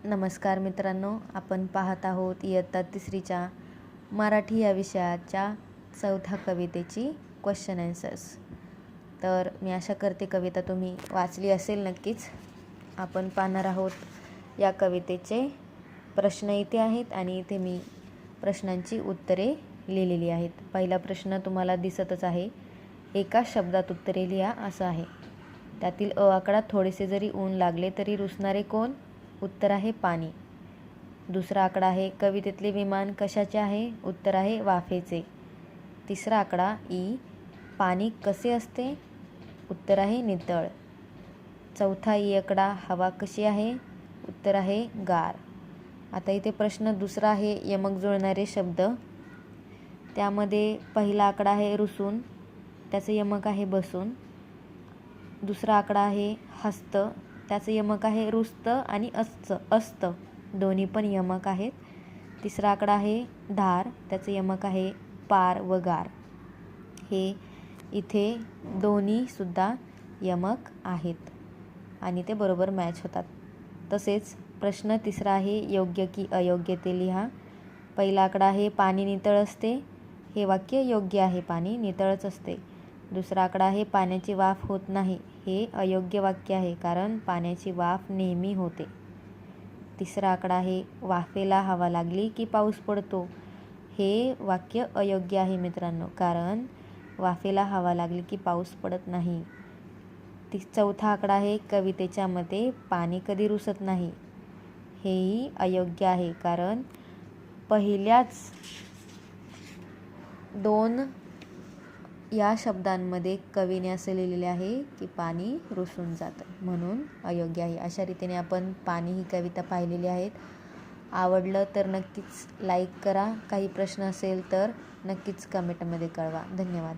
नमस्कार मित्रांनो, आपण पाहत आहोत इयत्ता तिसरीच्या मराठी या विषयाच्या चौथ्या कवितेची क्वेश्चन आन्सर्स। तर मी आशा करते कविता तुम्ही वाचली असेल नक्कीच। आपण पाहणार आहोत या कवितेचे प्रश्न इथे आहेत आणि इथे मी प्रश्नांची उत्तरे लिहिलेली आहेत। पहिला प्रश्न तुम्हाला दिसतच आहे, एका शब्दात उत्तरे लिहा असं आहे। त्यातील अ आकडा थोडेसे जरी ऊन लागले तरी रुसणारे कोण? उत्तर आहे पाणी। दुसरा आकडा आहे, कवितेतले विमान कशाचे आहे? उत्तर आहे वाफेचे। तिसरा आकडा ई, पाणी कसे असते? उत्तर आहे नितळ। चौथा ई आकडा, हवा कशी आहे? उत्तर आहे गार। आता इथे प्रश्न दुसरा आहे, यमक जुळणारे शब्द। त्यामध्ये पहिला आकडा आहे रुसून, त्याचं यमक आहे बसून। दुसरा आकडा आहे हस्त, त्याचं यमक आहे रुस्त आणि असत, दोन्ही पण यमक आहेत। तिसरा आकडा आहे धार, त्याचं यमक आहे पार व गार। हे इथे दोन्ही सुद्धा यमक आहेत आणि ते बरोबर मॅच होतात। तसेच प्रश्न तिसरा आहे, योग्य की अयोग्य ते लिहा। पहिला आकडा आहे, पाणी नितळ असते। हे वाक्य योग्य आहे, पाणी नितळच असते। दुसरा आकडा आहे, पाण्याची वाफ होत नाही। हे अयोग्य वाक्य आहे, कारण पाण्याची वाफ नेहमी होते। तिसरा आकडा आहे, वाफेला हवा लागली की पाऊस पडतो। हे वाक्य अयोग्य आहे मित्रांनो, कारण वाफेला हवा लागली की पाऊस पडत नाही। चौथा आकडा आहे, कवितेच्या मते पाणी कधी रुसत नाही। हेही अयोग्य आहे, कारण पहिल्याच दोन या शब्दांमध्ये कवीने असे लिहिलेले आहे की पाणी रुसून जातं, म्हणून अयोग्य आहे। अशा रीतीने आपण पाणी ही कविता पाहिलेली आहेत। आवडलं तर नक्कीच लाईक करा। काही प्रश्न असेल तर नक्कीच कमेंटमध्ये कळवा। धन्यवाद।